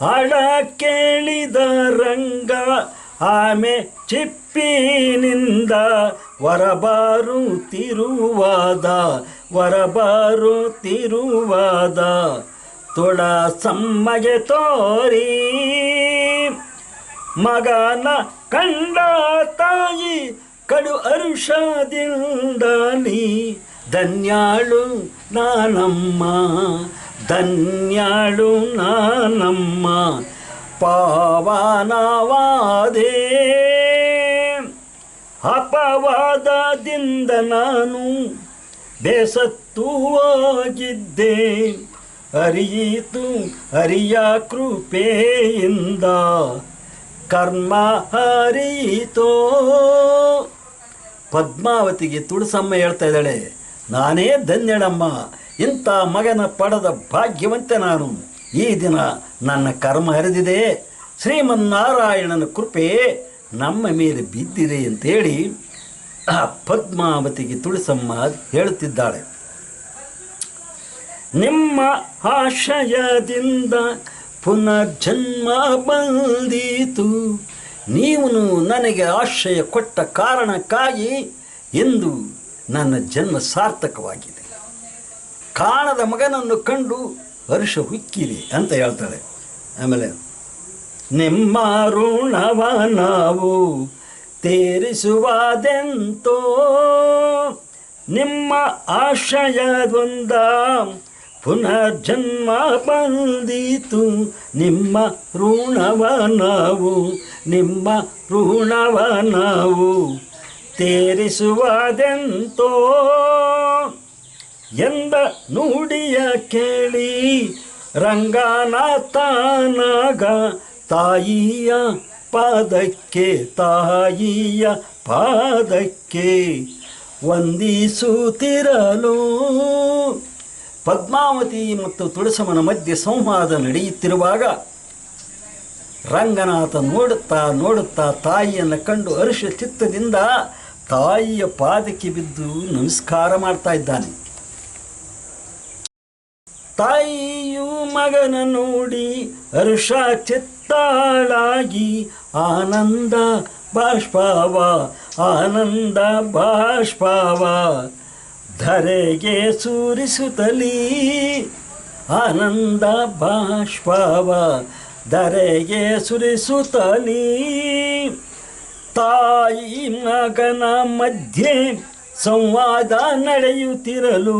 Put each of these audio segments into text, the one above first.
ಹಾಡ ಕೇಳಿದ ರಂಗ ಆಮೆ ಚಿಪ್ಪಿನಿಂದ ವರಬಾರುತ್ತಿರುವಾದ ತೊಳ ಸಮ್ಮಗೆ ತೋರಿ ಮಗನ ಕಂಡ ತಾಯಿ ಕಡು ಹರುಷದಿಂದ ನೀ ಧನ್ಯಾಳು ನಾನಮ್ಮ ಪಾವನವಾದೆ ಅಪವಾದದಿಂದ ನಾನು ಬೇಸತ್ತು ಹೋಗಿದ್ದೆ ಅರಿಯಿತು ಹರಿಯ ಕೃಪೆಯಿಂದ ಕರ್ಮ ಹರಿಯಿತೋ. ಪದ್ಮಾವತಿಗೆ ತುಳಸಮ್ಮ ಹೇಳ್ತಾ ಇದ್ದಾಳೆ, ನಾನೇ ಧನ್ಯಳಮ್ಮ, ಇಂಥ ಮಗನ ಪಡೆದ ಭಾಗ್ಯವಂತೆ ನಾನು. ಈ ದಿನ ನನ್ನ ಕರ್ಮ ಹರಿದಿದೆ, ಶ್ರೀಮನ್ನಾರಾಯಣನ ಕೃಪೆ ನಮ್ಮ ಮೇಲೆ ಬಿದ್ದಿದೆ ಅಂತೇಳಿ ಪದ್ಮಾವತಿಗೆ ತುಳಸಮ್ಮ ಹೇಳುತ್ತಿದ್ದಾಳೆ. ನಿಮ್ಮ ಆಶಯದಿಂದ ಪುನರ್ಜನ್ಮ ಬಂದೀತು, ನೀವು ನನಗೆ ಆಶ್ರಯ ಕೊಟ್ಟ ಕಾರಣಕ್ಕಾಗಿ ಎಂದು ನನ್ನ ಜನ್ಮ ಸಾರ್ಥಕವಾಗಿದೆ. ಕಾಣದ ಮಗನನ್ನು ಕಂಡು ಹರ್ಷ ಹುಕ್ಕಿದೆ ಅಂತ ಹೇಳ್ತಾಳೆ. ಆಮೇಲೆ ನಿಮ್ಮ ಋಣವ ನಾವು ತೀರಿಸುವುದೆಂತೋ, ನಿಮ್ಮ ಆಶ್ರಯದೊಂದ ಪುನರ್ಜನ್ಮ ಬಂದೀತು, ನಿಮ್ಮ ಋಣವ ನಾವು ತೀರಿಸುವುದೆಂತೋ ಎಂದ ನುಡಿಯ ಕೇಳಿ ರಂಗನಾಥನಾಗ ತಾಯಿಯ ಪಾದಕ್ಕೆ ವಂದಿಸುತ್ತಿರಲು. ಪದ್ಮಾವತಿ ಮತ್ತು ತುಳಸಮ್ಮನ ಮಧ್ಯೆ ಸಂವಾದ ನಡೆಯುತ್ತಿರುವಾಗ ರಂಗನಾಥ ನೋಡುತ್ತಾ ತಾಯಿಯನ್ನು ಕಂಡು ಹರ್ಷ ಚಿತ್ತದಿಂದ ತಾಯಿಯ ಪಾದಕ್ಕೆ ಬಿದ್ದು ನಮಸ್ಕಾರ ಮಾಡ್ತಾ ಇದ್ದಾನೆ. ತಾಯಿಯು ಮಗನ ನೋಡಿ ಹರ್ಷ ಚಿತ್ತಾಳಾಗಿ ಆನಂದ ಬಾಷ್ಪವ ಧರೆಗೆ ಸುರಿಸುತ್ತಲೀ, ಆನಂದ ಬಾಷ್ಪವ ಧರೆಗೆ ಸುರಿಸುತ್ತಲೀ. ತಾಯಿ ಮಗನ ಮಧ್ಯೆ ಸಂವಾದ ನಡೆಯುತ್ತಿರಲು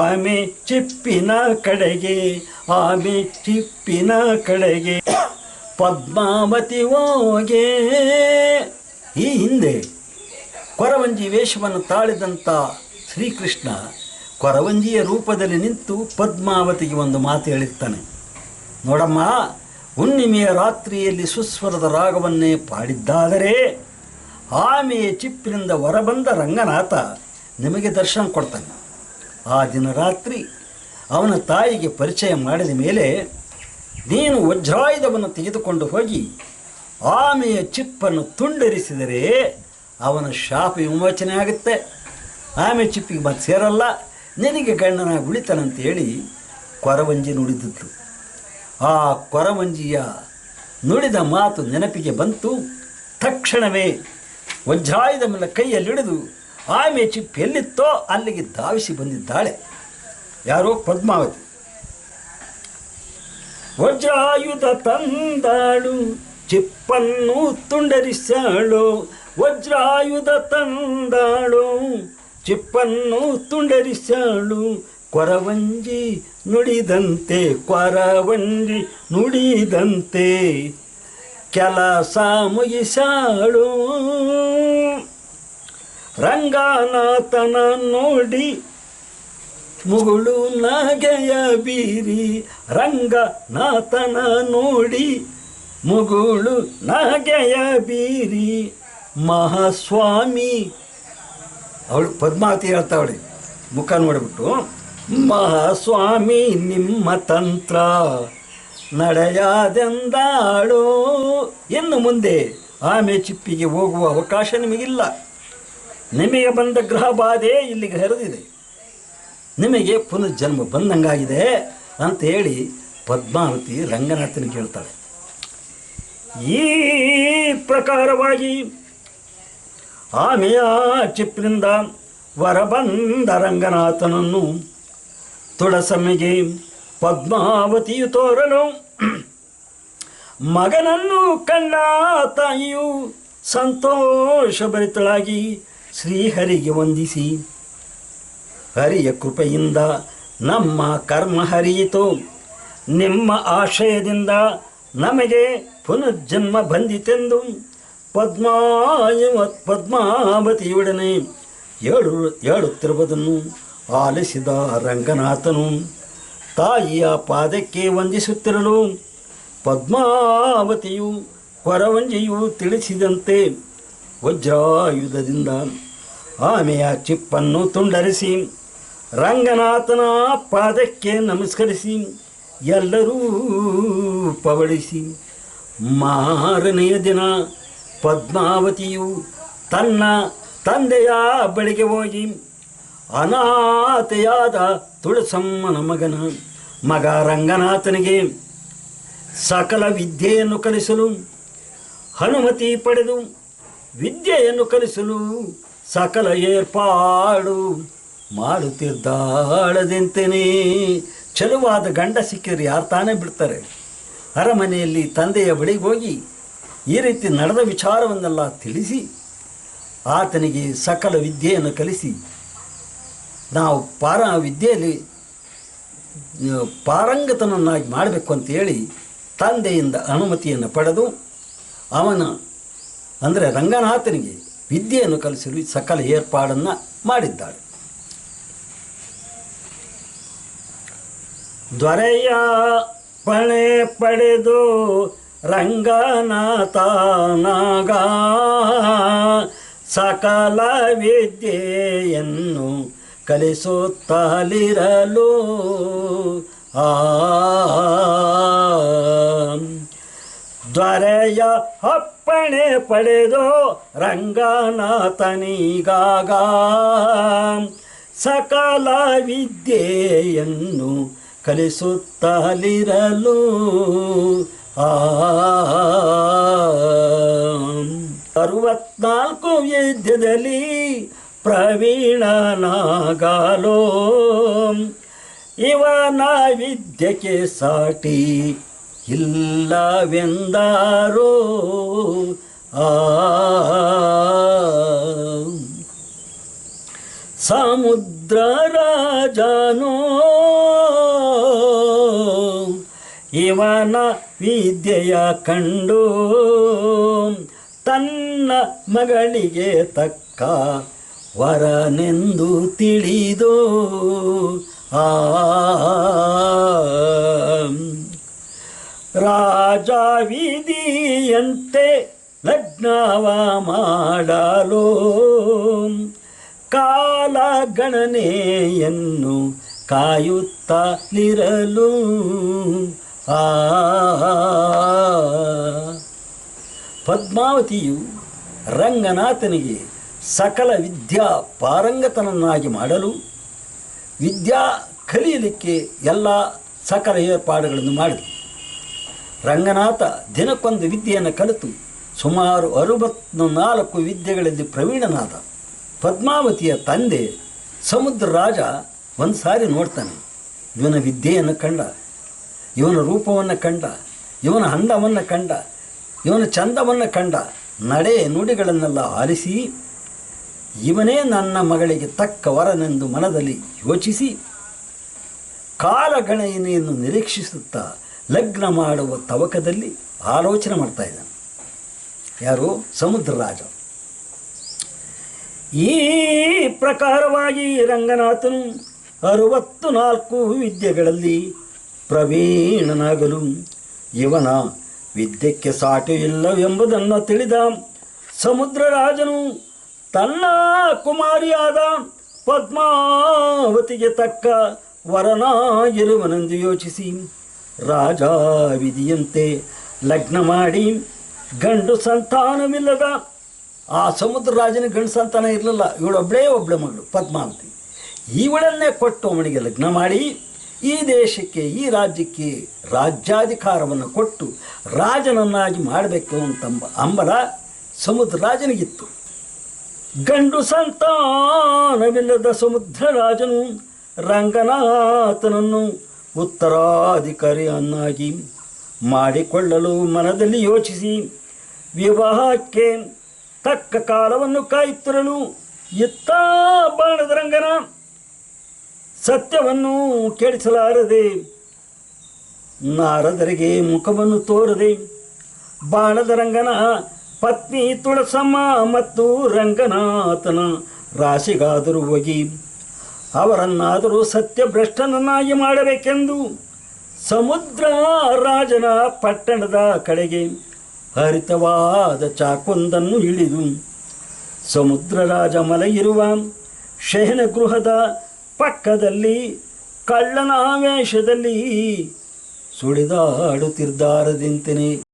ಆಮೆ ಚಿಪ್ಪಿನ ಕಡೆಗೆ ಪದ್ಮಾವತಿ ಹೋಗೆ. ಈ ಹಿಂದೆ ಕೊರವಂಜಿ ವೇಷವನ್ನು ತಾಳಿದಂಥ ಶ್ರೀಕೃಷ್ಣ ಕೊರವಂಜಿಯ ರೂಪದಲ್ಲಿ ನಿಂತು ಪದ್ಮಾವತಿಗೆ ಒಂದು ಮಾತು ಹೇಳಿರ್ತಾನೆ. ನೋಡಮ್ಮ, ಹುಣ್ಣಿಮೆಯ ರಾತ್ರಿಯಲ್ಲಿ ಸುಸ್ವರದ ರಾಗವನ್ನೇ ಪಾಡಿದ್ದಾದರೆ ಆಮೆಯ ಚಿಪ್ಪಿನಿಂದ ಹೊರಬಂದ ರಂಗನಾಥ ನಿಮಗೆ ದರ್ಶನ ಕೊಡ್ತಾನೆ. ಆ ದಿನ ರಾತ್ರಿ ಅವನ ತಾಯಿಗೆ ಪರಿಚಯ ಮಾಡಿದ ಮೇಲೆ ನೀನು ವಜ್ರಾಯುಧವನ್ನು ತೆಗೆದುಕೊಂಡು ಹೋಗಿ ಆಮೆಯ ಚಿಪ್ಪನ್ನು ತುಂಡರಿಸಿದರೆ ಅವನ ಶಾಪ ವಿಮೋಚನೆ ಆಗುತ್ತೆ, ಆಮೆ ಚಿಪ್ಪಿಗೆ ಮತ್ತೆ ಸೇರಲ್ಲ, ನಿನಗೆ ಗಂಡನಾಗಿ ಉಳಿತಾನಂತೇಳಿ ಕೊರವಂಜಿ ನುಡಿದಿತ್ತು. ಆ ಕೊರವಂಜಿಯ ನುಡಿದ ಮಾತು ನೆನಪಿಗೆ ಬಂತು. ತಕ್ಷಣವೇ ವಜ್ರಾಯುಧವನ್ನು ಕೈಯಲ್ಲಿಡಿದು ಆಮೆ ಚಿಪ್ಪು ಎಲ್ಲಿತ್ತೋ ಅಲ್ಲಿಗೆ ಧಾವಿಸಿ ಬಂದಿದ್ದಾಳೆ. ಯಾರೋ ಪದ್ಮಾವತಿ. ವಜ್ರಾಯುಧ ತಂದಾಳು ಚಿಪ್ಪನ್ನು ತುಂಡರಿಸಾಳು, ವಜ್ರಾಯುಧ ತಂದಾಳು ಚಿಪ್ಪನ್ನು ತುಂಡರಿಸಾಳು. ಕೊರವಂಜಿ ನುಡಿದಂತೆ ಕೆಲಸ ಮುಗಿಸಾಳು. ರಂಗನಾಥನ ನೋಡಿ ಮುಗುಳು ನಗೆಯ ಬೀರಿ, ರಂಗನಾಥನ ನೋಡಿ ಮುಗುಳು ನಗೆಯ ಬೀರಿ. ಮಹಾಸ್ವಾಮಿ, ಅವಳು ಪದ್ಮಾವತಿ ಹೇಳ್ತಾವಳೆ ಮುಖ ನೋಡಿಬಿಟ್ಟು, ಮಹಾಸ್ವಾಮಿ ನಿಮ್ಮ ತಂತ್ರ ನಡೆಯಾದೆಂದಾಳು. ಇನ್ನು ಮುಂದೆ ಆಮೆ ಚಿಪ್ಪಿಗೆ ಹೋಗುವ ಅವಕಾಶ ನಿಮಗಿಲ್ಲ. ನಿಮಗೆ ಬಂದ ಗ್ರಹ ಬಾಧೆ ಇಲ್ಲಿಗೆ ಹರಿದಿದೆ, ನಿಮಗೆ ಪುನರ್ಜನ್ಮ ಬಂದಂಗಾಗಿದೆ ಅಂತ ಹೇಳಿ ಪದ್ಮಾವತಿ ರಂಗನಾಥನಿಗೆ ಹೇಳ್ತಾಳೆ. ಈ ಪ್ರಕಾರವಾಗಿ ಆಮೆಯ ಚಿಪ್ಪಿನಿಂದ ಹೊರಬಂದ ರಂಗನಾಥನನ್ನು ತುಳಸಮ್ಮೆಗೆ ಪದ್ಮಾವತಿಯು ತೋರಲು ಮಗನನ್ನು ಕಂಡ ತಾಯಿಯು ಸಂತೋಷಭರಿತಳಾಗಿ ಶ್ರೀಹರಿಗೆ ವಂದಿಸಿ, ಹರಿಯ ಕೃಪೆಯಿಂದ ನಮ್ಮ ಕರ್ಮ ಹರಿಯಿತು, ನಿಮ್ಮ ಆಶ್ರಯದಿಂದ ನಮಗೆ ಪುನರ್ಜನ್ಮ ಬಂದಿತೆಂದು ಪದ್ಮಾವತಿಯೊಡನೆ ಹೇಳುತ್ತಿರುವುದನ್ನು ಆಲಿಸಿದ ರಂಗನಾಥನು ತಾಯಿಯ ಪಾದಕ್ಕೆ ವಂದಿಸುತ್ತಿರಲು ಪದ್ಮಾವತಿಯು ಕೊರವಂಜಿಯು ತಿಳಿಸಿದಂತೆ ವಜ್ರಾಯುಧದಿಂದ ಆಮೆಯ ಚಿಪ್ಪನ್ನು ತುಂಡರಿಸಿ ರಂಗನಾಥನ ಪಾದಕ್ಕೆ ನಮಸ್ಕರಿಸಿ ಎಲ್ಲರೂ ಪವಳಿಸಿ, ಮಾರನೆಯ ದಿನ ಪದ್ಮಾವತಿಯು ತನ್ನ ತಂದೆಯ ಬಳಿಗೆ ಹೋಗಿ ಅನಾಥೆಯಾದ ತುಳಸಮ್ಮನ ಮಗ ರಂಗನಾಥನಿಗೆ ಸಕಲ ವಿದ್ಯೆಯನ್ನು ಕಲಿಸಲು ಅನುಮತಿ ಪಡೆದು ವಿದ್ಯೆಯನ್ನು ಕಲಿಸಲು ಸಕಲ ಏರ್ಪಾಡು ಮಾಡುತ್ತಿದ್ದಾಳದಂತೆಯೇ. ಚಲುವಾದ ಗಂಡ ಸಿಕ್ಕಿದ್ರೆ ಯಾರು ತಾನೇ ಬಿಡ್ತಾರೆ? ಅರಮನೆಯಲ್ಲಿ ತಂದೆಯ ಬಳಿಗೆ ಹೋಗಿ ಈ ರೀತಿ ನಡೆದ ವಿಚಾರವನ್ನೆಲ್ಲ ತಿಳಿಸಿ ಆತನಿಗೆ ಸಕಲ ವಿದ್ಯೆಯನ್ನು ಕಲಿಸಿ ನಾವು ವಿದ್ಯೆಯಲ್ಲಿ ಪಾರಂಗತನನ್ನಾಗಿ ಮಾಡಬೇಕು ಅಂತೇಳಿ ತಂದೆಯಿಂದ ಅನುಮತಿಯನ್ನು ಪಡೆದು ಅವನ ಅಂದರೆ ರಂಗನಾಥನಿಗೆ ವಿದ್ಯೆಯನ್ನು ಕಲಿಸಲು ಸಕಲ ಏರ್ಪಾಡನ್ನು ಮಾಡಿದ್ದಾಳೆ. ದೊರೆಯ ಪಣೆ ಪಡೆದು ರಂಗನಾಥನಾಗ ಸಕಲ ವಿದ್ಯೆಯನ್ನು ಕಲಿಸುತ್ತಲಿರಲು ದೊರೆಯ ಅಪ್ಪಣೆ ಪಡೆದು ರಂಗನಾಥನಿಗಾಗ ಸಕಲ ವಿದ್ಯೆಯನ್ನು ಕಲಿಸುತ್ತಲಿರಲು 64 ವಿದ್ಯೆಯಲ್ಲಿ ಪ್ರವೀಣನಾಗಲೋ ಇವನ ವಿದ್ಯೆಗೆ ಸಾಟಿ ಇಲ್ಲವೆಂದಾರೋ. ಸಮುದ್ರ ರಾಜನೋ ಇವನ ವಿದ್ಯೆಯ ಕಂಡು ತನ್ನ ಮಗಳಿಗೆ ತಕ್ಕ ವರನೆಂದು ತಿಳಿದು ರಾಜ ವಿಧಿಯಂತೆ ಲಗ್ನವ ಮಾಡಲು ಕಾಲ ಗಣನೆಯನ್ನು ಕಾಯುತ್ತಲಿರಲು ಪದ್ಮಾವತಿಯು ರಂಗನಾಥನಿಗೆ ಸಕಲ ವಿದ್ಯಾ ಪಾರಂಗತನನ್ನಾಗಿ ಮಾಡಲು ವಿದ್ಯಾ ಕಲಿಯಲಿಕ್ಕೆ ಎಲ್ಲ ಸಕಲ ಏರ್ಪಾಡುಗಳನ್ನು ಮಾಡಿದರು. ರಂಗನಾಥ ದಿನಕ್ಕೊಂದು ವಿದ್ಯೆಯನ್ನು ಕಲಿತು ಸುಮಾರು 64 ವಿದ್ಯೆಗಳಲ್ಲಿ ಪ್ರವೀಣನಾದ. ಪದ್ಮಾವತಿಯ ತಂದೆ ಸಮುದ್ರ ರಾಜ ಒಂದು ಸಾರಿ ನೋಡ್ತಾನೆ. ಇವನ ವಿದ್ಯೆಯನ್ನು ಕಂಡ, ಇವನ ರೂಪವನ್ನು ಕಂಡ, ಇವನ ಅಂದವನ್ನು ಕಂಡ, ಇವನ ಚಂದವನ್ನು ಕಂಡ, ನಡೆ ನುಡಿಗಳನ್ನೆಲ್ಲ ಆಲಿಸಿ ಇವನೇ ನನ್ನ ಮಗಳಿಗೆ ತಕ್ಕ ವರನೆಂದು ಮನದಲ್ಲಿ ಯೋಚಿಸಿ ಕಾಲಗಣನೆಯನ್ನು ನಿರೀಕ್ಷಿಸುತ್ತಾ ಲಗ್ನ ಮಾಡುವ ತವಕದಲ್ಲಿ ಆಲೋಚನೆ ಮಾಡ್ತಾ ಇದ್ದಾನೆ. ಯಾರು? ಸಮುದ್ರ ರಾಜ. ಈ ಪ್ರಕಾರವಾಗಿ ರಂಗನಾಥನು 64 ವಿದ್ಯೆಗಳಲ್ಲಿ ಪ್ರವೀಣನಾಗಲು ಇವನ ವಿದ್ಯೆಗೆ ಸಾಟಿ ಇಲ್ಲವೆಂಬುದನ್ನು ತಿಳಿದ ಸಮುದ್ರ ರಾಜನು ತನ್ನ ಕುಮಾರಿಯಾದ ಪದ್ಮಾವತಿಗೆ ತಕ್ಕ ವರನಾಗಿರುವನೆಂದು ಯೋಚಿಸಿ ರಾಜ ವಿಧಿಯಂತೆ ಲಗ್ನ ಮಾಡಿ ಗಂಡು ಸಂತಾನವಿಲ್ಲದ ಆ ಸಮುದ್ರ ರಾಜನ ಗಂಡು ಸಂತಾನ ಇರಲಿಲ್ಲ. ಇವಳೊಬ್ಬಳೇ ಮಗಳು ಪದ್ಮಾವತಿ. ಇವಳನ್ನೇ ಕೊಟ್ಟು ಅವನಿಗೆ ಲಗ್ನ ಮಾಡಿ ಈ ದೇಶಕ್ಕೆ ಈ ರಾಜ್ಯಕ್ಕೆ ರಾಜ್ಯಾಧಿಕಾರವನ್ನು ಕೊಟ್ಟು ರಾಜನನ್ನಾಗಿ ಮಾಡಬೇಕು ಅಂತಂಬ ಹಂಬಲ ಸಮುದ್ರ ರಾಜನಿಗಿತ್ತು. ಗಂಡು ಸಂತಾನವಿಲ್ಲದ ಸಮುದ್ರ ರಾಜನು ರಂಗನಾಥನನ್ನು ಉತ್ತರಾಧಿಕಾರಿಯನ್ನಾಗಿ ಮಾಡಿಕೊಳ್ಳಲು ಮನದಲ್ಲಿ ಯೋಚಿಸಿ ವಿವಾಹಕ್ಕೆ ತಕ್ಕ ಕಾಲವನ್ನು ಕಾಯುತ್ತಿರಲು ಇತ್ತ ಬಾಣದ ರಂಗನ ಸತ್ಯವನ್ನು ಕೇಳಿಸಲಾರದೆ ನಾರದರಿಗೆ ಮುಖವನ್ನು ತೋರದೆ ಬಾಣದ ರಂಗನ ಪತ್ನಿ ತುಳಸಮ್ಮ ಮತ್ತು ರಂಗನಾಥನ ರಾಶಿಗಾದರೂ ಹೋಗಿ ಅವರನ್ನಾದರೂ ಸತ್ಯಭ್ರಷ್ಟನನ್ನಾಗಿ ಮಾಡಬೇಕೆಂದು ಸಮುದ್ರ ರಾಜನ ಪಟ್ಟಣದ ಕಡೆಗೆ ಹರಿತವಾದ ಚಾಕೊಂದನ್ನು ಹಿಡಿದು ಸಮುದ್ರ ರಾಜ ಮಲಗಿರುವ ಶಯನ ಗೃಹದ ಪಕ್ಕದಲ್ಲಿ ಕಳ್ಳನ ವೇಷದಲ್ಲಿ ಸುಳಿದಾಡುತ್ತಿದ್ದಾರದಿಂತೆಯೇ